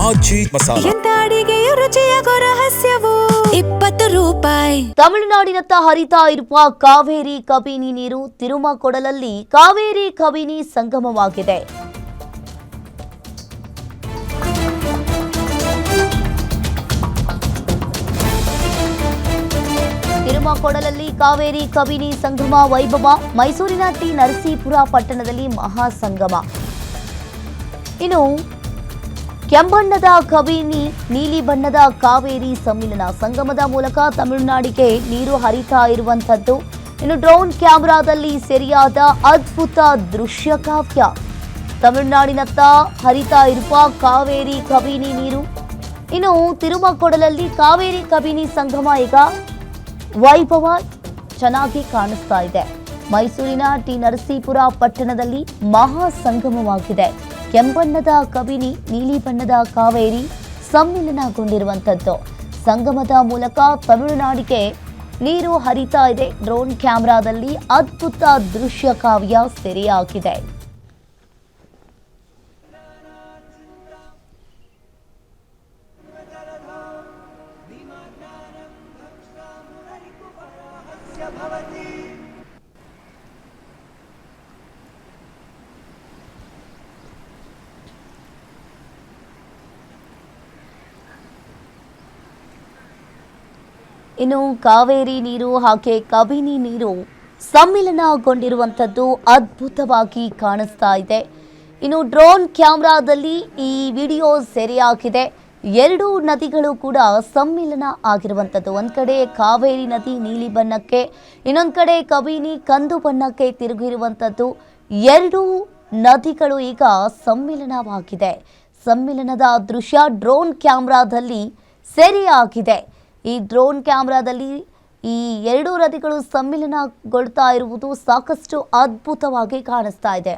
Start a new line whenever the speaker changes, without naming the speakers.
ಆಚಿ ಮಸಾಲ.
ಎಂತ ಅಡಿಗೆಯ ರುಚಿಯಾಗೋ ರಹಸ್ಯವು 20 ರೂಪಾಯಿ.
ತಮಿಳುನಾಡಿನತ್ತ ಹರಿತಾ ಇರುವ ಕಾವೇರಿ ಕಬಿನಿ ನೀರು ತಿರುಮಕೊಡಲಲ್ಲಿ ಕಾವೇರಿ ಕಬಿನಿ ಸಂಗಮವಾಗಿದೆ. ತಿರುಮಕೊಡಲಲ್ಲಿ ಕಾವೇರಿ ಕಬಿನಿ ಸಂಗಮ ವೈಭವ. ಮೈಸೂರಿನ ಟಿ ನರಸೀಪುರ ಪಟ್ಟಣದಲ್ಲಿ ಮಹಾ ಸಂಗಮ. ಇನ್ನು ಕೆಂಬಣ್ಣದ ಕಬಿನಿ ನೀಲಿ ಬಣ್ಣದ ಕಾವೇರಿ ಸಮ್ಮಿಲನ ಸಂಗಮದ ಮೂಲಕ ತಮಿಳುನಾಡಿಗೆ ನೀರು ಹರಿತಾ ಇರುವಂತದ್ದು. ಇನ್ನು ಡ್ರೋನ್ ಕ್ಯಾಮೆರಾದಲ್ಲಿ ಸೆರೆಯಾದ ಅದ್ಭುತ ದೃಶ್ಯ ಕಾವ್ಯ. ತಮಿಳುನಾಡಿನತ್ತ ಹರಿತಾ ಇರುವ ಕಾವೇರಿ ಕಬಿನಿ ನೀರು. ಇನ್ನು ತಿರುಮಕೊಡಲಲ್ಲಿ ಕಾವೇರಿ ಕಬಿನಿ ಸಂಗಮ ಈಗ ವೈಭವ ಚೆನ್ನಾಗಿ ಕಾಣಿಸ್ತಾ ಇದೆ. ಮೈಸೂರಿನ ಟಿ ನರಸೀಪುರ ಪಟ್ಟಣದಲ್ಲಿ ಮಹಾ ಸಂಗಮವಾಗಿದೆ. ಕೆಂಬಣ್ಣದ ಕಬಿನಿ ನೀಲಿ ಬಣ್ಣದ ಕಾವೇರಿ ಸಮ್ಮಿಲನಗೊಂಡಿರುವಂಥದ್ದು. ಸಂಗಮದ ಮೂಲಕ ತಮಿಳುನಾಡಿಗೆ ನೀರು ಹರಿತಾ ಇದೆ. ಡ್ರೋನ್ ಕ್ಯಾಮೆರಾದಲ್ಲಿ ಅದ್ಭುತ ದೃಶ್ಯ ಕಾವ್ಯ ಸೆರೆಯಾಗಿದೆ. ಇನ್ನು ಕಾವೇರಿ ನೀರು ಹಾಗೆ ಕಬಿನಿ ನೀರು ಸಮ್ಮಿಲನಗೊಂಡಿರುವಂಥದ್ದು ಅದ್ಭುತವಾಗಿ ಕಾಣಿಸ್ತಾ ಇದೆ. ಇನ್ನು ಡ್ರೋನ್ ಕ್ಯಾಮೆರಾದಲ್ಲಿ ಈ ವಿಡಿಯೋ ಸೆರೆಯಾಗಿದೆ. ಎರಡು ನದಿಗಳು ಕೂಡ ಸಮ್ಮಿಲನ ಆಗಿರುವಂಥದ್ದು. ಒಂದು ಕಡೆ ಕಾವೇರಿ ನದಿ ನೀಲಿ ಬಣ್ಣಕ್ಕೆ, ಇನ್ನೊಂದು ಕಡೆ ಕಬಿನಿ ಕಂದು ಬಣ್ಣಕ್ಕೆ ತಿರುಗಿರುವಂಥದ್ದು. ಎರಡು ನದಿಗಳು ಈಗ ಸಮ್ಮಿಲನವಾಗಿದೆ. ಸಮ್ಮಿಲನದ ದೃಶ್ಯ ಡ್ರೋನ್ ಕ್ಯಾಮೆರಾದಲ್ಲಿ ಸೆರೆಯಾಗಿದೆ. ಈ ಡ್ರೋನ್ ಕ್ಯಾಮೆರಾದಲ್ಲಿ ಈ ಎರಡು ನದಿಗಳು ಸಮ್ಮಿಲನಗೊಳ್ತಾ ಇರುವುದು ಸಾಕಷ್ಟು ಅದ್ಭುತವಾಗಿ ಕಾಣಿಸ್ತಾ ಇದೆ.